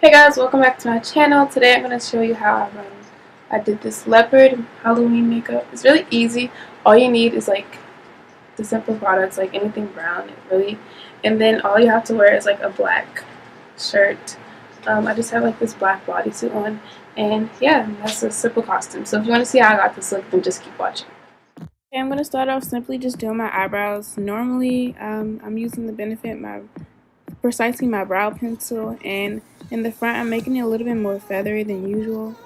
Hey guys, welcome back to my channel. Today I'm going to show you how I did this leopard Halloween makeup. It's really easy. All you need is like the simple products, like anything brown, really. And then all you have to wear is like a black shirt. I just have like this black bodysuit on, and yeah, that's a simple costume. So if you want to see how I got this look, then just keep watching. Okay, I'm going to start off simply just doing my eyebrows. Normally, I'm using the Benefit precisely my brow pencil, and in the front I'm making it a little bit more feathery than usual.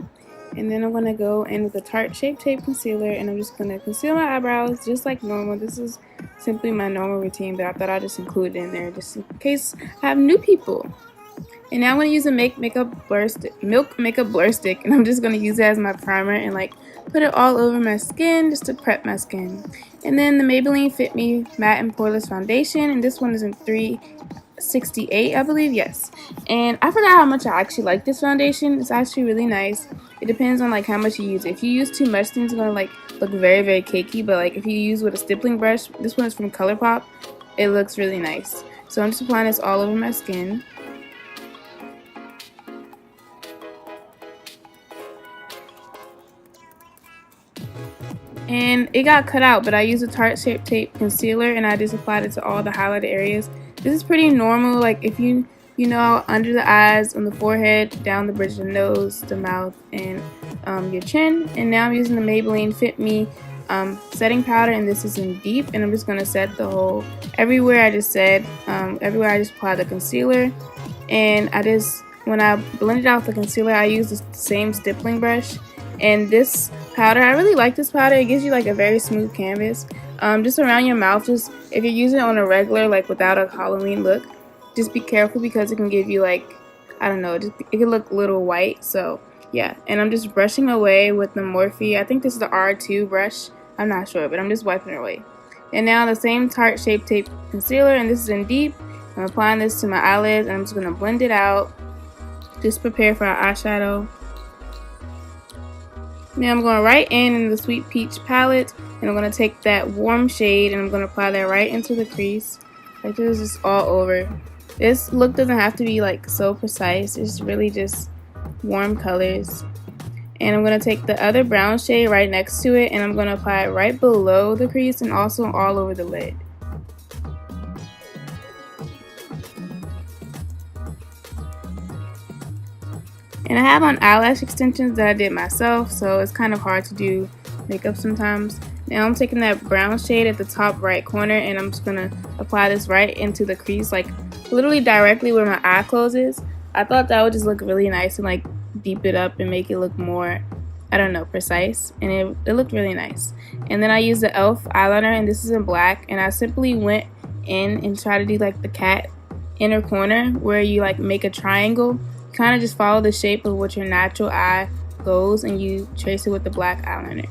And then I'm going to go in with a Tarte Shape Tape concealer, and I'm just going to conceal my eyebrows just like normal. This is simply my normal routine, but I thought I'd just include it in there just in case I have new people. And now I'm going to use a Milk Makeup Blur Stick, and I'm just going to use it as my primer and like put it all over my skin just to prep my skin. And then the Maybelline Fit Me Matte and Poreless Foundation, and this one is in 368, I believe, yes. And I forgot how much I actually like this foundation. It's actually really nice. It depends on like how much you use. If you use too much, then it's gonna like look very, very cakey. But like if you use with a stippling brush, this one is from ColourPop, it looks really nice. So I'm just applying this all over my skin. And it got cut out, but I used a Tarte Shape Tape concealer and I just applied it to all the highlighted areas. This is pretty normal, like if you know, under the eyes, on the forehead, down the bridge of the nose, the mouth, and your chin. And now I'm using the Maybelline Fit Me setting powder, and this is in Deep, and I'm just going to set the whole, everywhere I just apply the concealer. And when I blended out the concealer, I used the same stippling brush. And this powder, I really like this powder. It gives you like a very smooth canvas. Just around your mouth, just if you're using it on a regular, like without a Halloween look, just be careful because it can give you like, I don't know, it can look a little white. So yeah, and I'm just brushing away with the Morphe. I think this is the R2 brush. I'm not sure, but I'm just wiping it away. And now the same Tarte Shape Tape concealer, and this is in Deep. I'm applying this to my eyelids, and I'm just going to blend it out. Just prepare for our eyeshadow. Now I'm going right in the Sweet Peach palette, and I'm going to take that warm shade and I'm going to apply that right into the crease. Like this is just all over. This look doesn't have to be like so precise. It's really just warm colors. And I'm going to take the other brown shade right next to it, and I'm going to apply it right below the crease and also all over the lid. And I have on eyelash extensions that I did myself, so it's kind of hard to do makeup sometimes. Now I'm taking that brown shade at the top right corner, and I'm just going to apply this right into the crease, like literally directly where my eye closes. I thought that would just look really nice and like deep it up and make it look more, I don't know, precise. And it looked really nice. And then I used the e.l.f. eyeliner, and this is in black, and I simply went in and tried to do like the cat inner corner where you like make a triangle. Kind of just follow the shape of what your natural eye goes, and you trace it with the black eyeliner.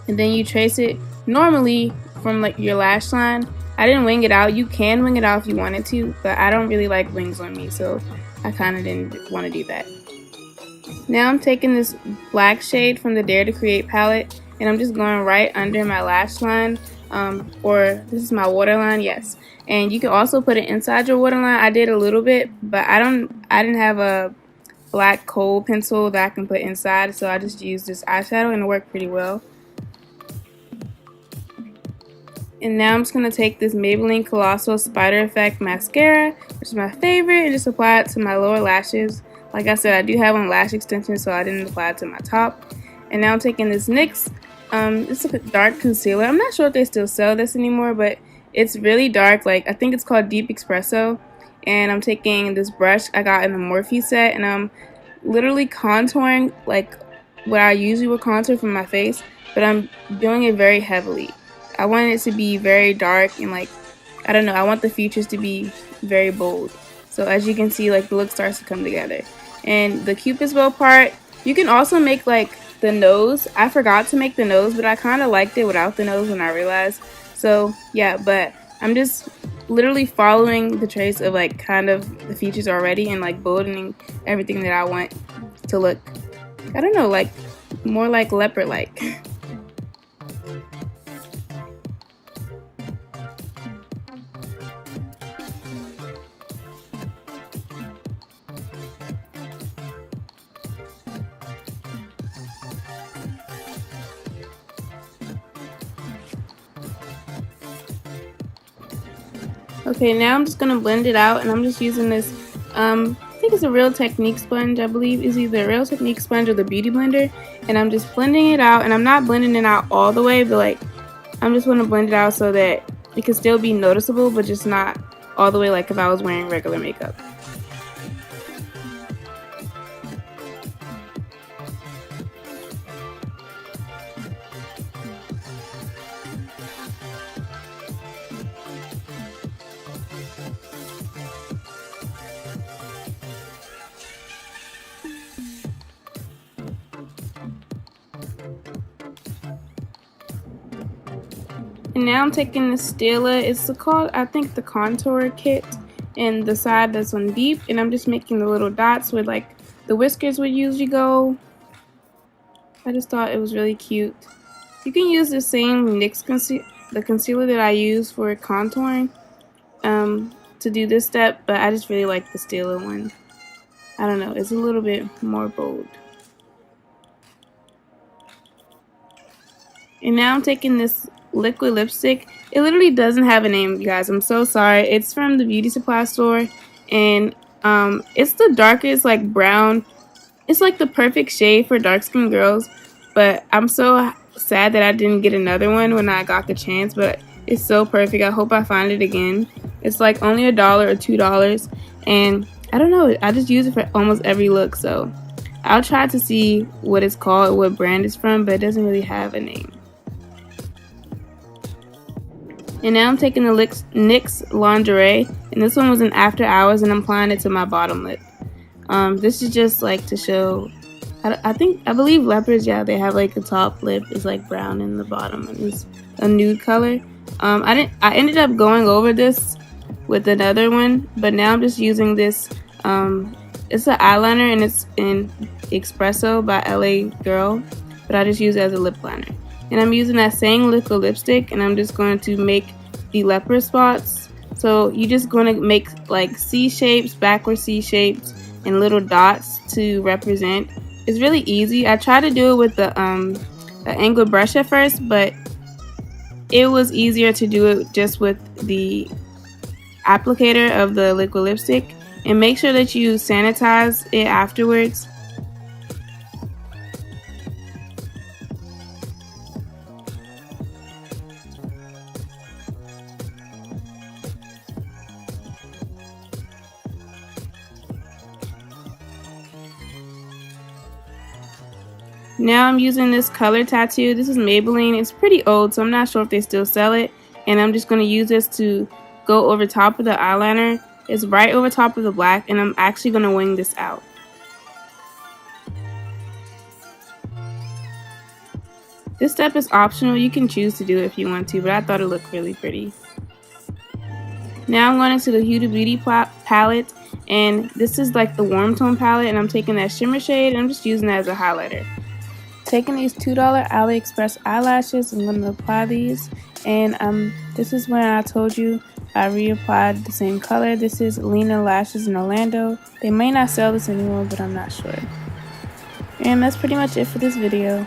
And then you trace it normally from like your lash line. I didn't wing it out. You can wing it out if you wanted to, but I don't really like wings on me, so I kind of didn't want to do that. Now I'm taking this black shade from the Dare to Create palette, and I'm just going right under my lash line, or this is my waterline, yes. And you can also put it inside your waterline. I did a little bit, but I didn't have a black kohl pencil that I can put inside, so I just used this eyeshadow, and it worked pretty well. And now I'm just going to take this Maybelline Colossal Spider Effect Mascara, which is my favorite, and just apply it to my lower lashes. Like I said, I do have on lash extensions, so I didn't apply it to my top. And now I'm taking this NYX, it's a dark concealer. I'm not sure if they still sell this anymore, but it's really dark. Like I think it's called Deep Espresso. And I'm taking this brush I got in the Morphe set, and I'm literally contouring like what I usually would contour from my face, but I'm doing it very heavily. I want it to be very dark and like, I don't know, I want the features to be very bold. So as you can see, like the look starts to come together. And the Cupid's bow part, you can also make like the nose. I forgot to make the nose, but I kind of liked it without the nose when I realized. So yeah, but I'm just literally following the trace of like kind of the features already and like boldening everything that I want to look, I don't know, like more like leopard-like. Okay, now I'm just going to blend it out, and I'm just using this, I think it's a Real Technique sponge, I believe. It's either a Real Technique sponge or the Beauty Blender, and I'm just blending it out, and I'm not blending it out all the way, but like, I'm just going to blend it out so that it can still be noticeable, but just not all the way like if I was wearing regular makeup. And now I'm taking the Stila, it's called, I think, the contour kit, and the side that's on deep, and I'm just making the little dots where like the whiskers would usually go. I just thought it was really cute. You can use the same NYX the concealer that I use for contouring to do this step, but I just really like the Stila one. I don't know, it's a little bit more bold. And now I'm taking this liquid lipstick. It literally doesn't have a name, you guys. I'm so sorry. It's from the beauty supply store, and it's the darkest, like, brown. It's like the perfect shade for dark skinned girls, but I'm so sad that I didn't get another one when I got the chance, but it's so perfect. I hope I find it again. It's like only $1 or $2, and I don't know, I just use it for almost every look, so I'll try to see what it's called, what brand it's from, but it doesn't really have a name. And now I'm taking the NYX Lingerie, and this one was in After Hours, and I'm applying it to my bottom lip. This is just like to show, I believe leopards, yeah, they have like the top lip is like brown and the bottom is a nude color. I ended up going over this with another one, but now I'm just using this, it's an eyeliner, and it's in Espresso by LA Girl, but I just use it as a lip liner. And I'm using that same liquid lipstick, and I'm just going to make the leopard spots. So you're just going to make like C shapes, backward C shapes, and little dots to represent. It's really easy. I tried to do it with the angled brush at first, but it was easier to do it just with the applicator of the liquid lipstick. And make sure that you sanitize it afterwards. Now I'm using this color tattoo. This is Maybelline. It's pretty old, so I'm not sure if they still sell it. And I'm just going to use this to go over top of the eyeliner. It's right over top of the black, and I'm actually going to wing this out. This step is optional. You can choose to do it if you want to, but I thought it looked really pretty. Now I'm going into the Huda Beauty palette, and this is like the warm tone palette, and I'm taking that shimmer shade, and I'm just using that as a highlighter. Taking these $2 AliExpress eyelashes, I'm going to apply these, and this is when I told you I reapplied the same color. This is Lena Lashes in Orlando. They may not sell this anymore, but I'm not sure. And that's pretty much it for this video.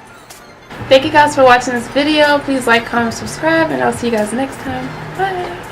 Thank you guys for watching this video. Please like, comment, subscribe, and I'll see you guys next time. Bye!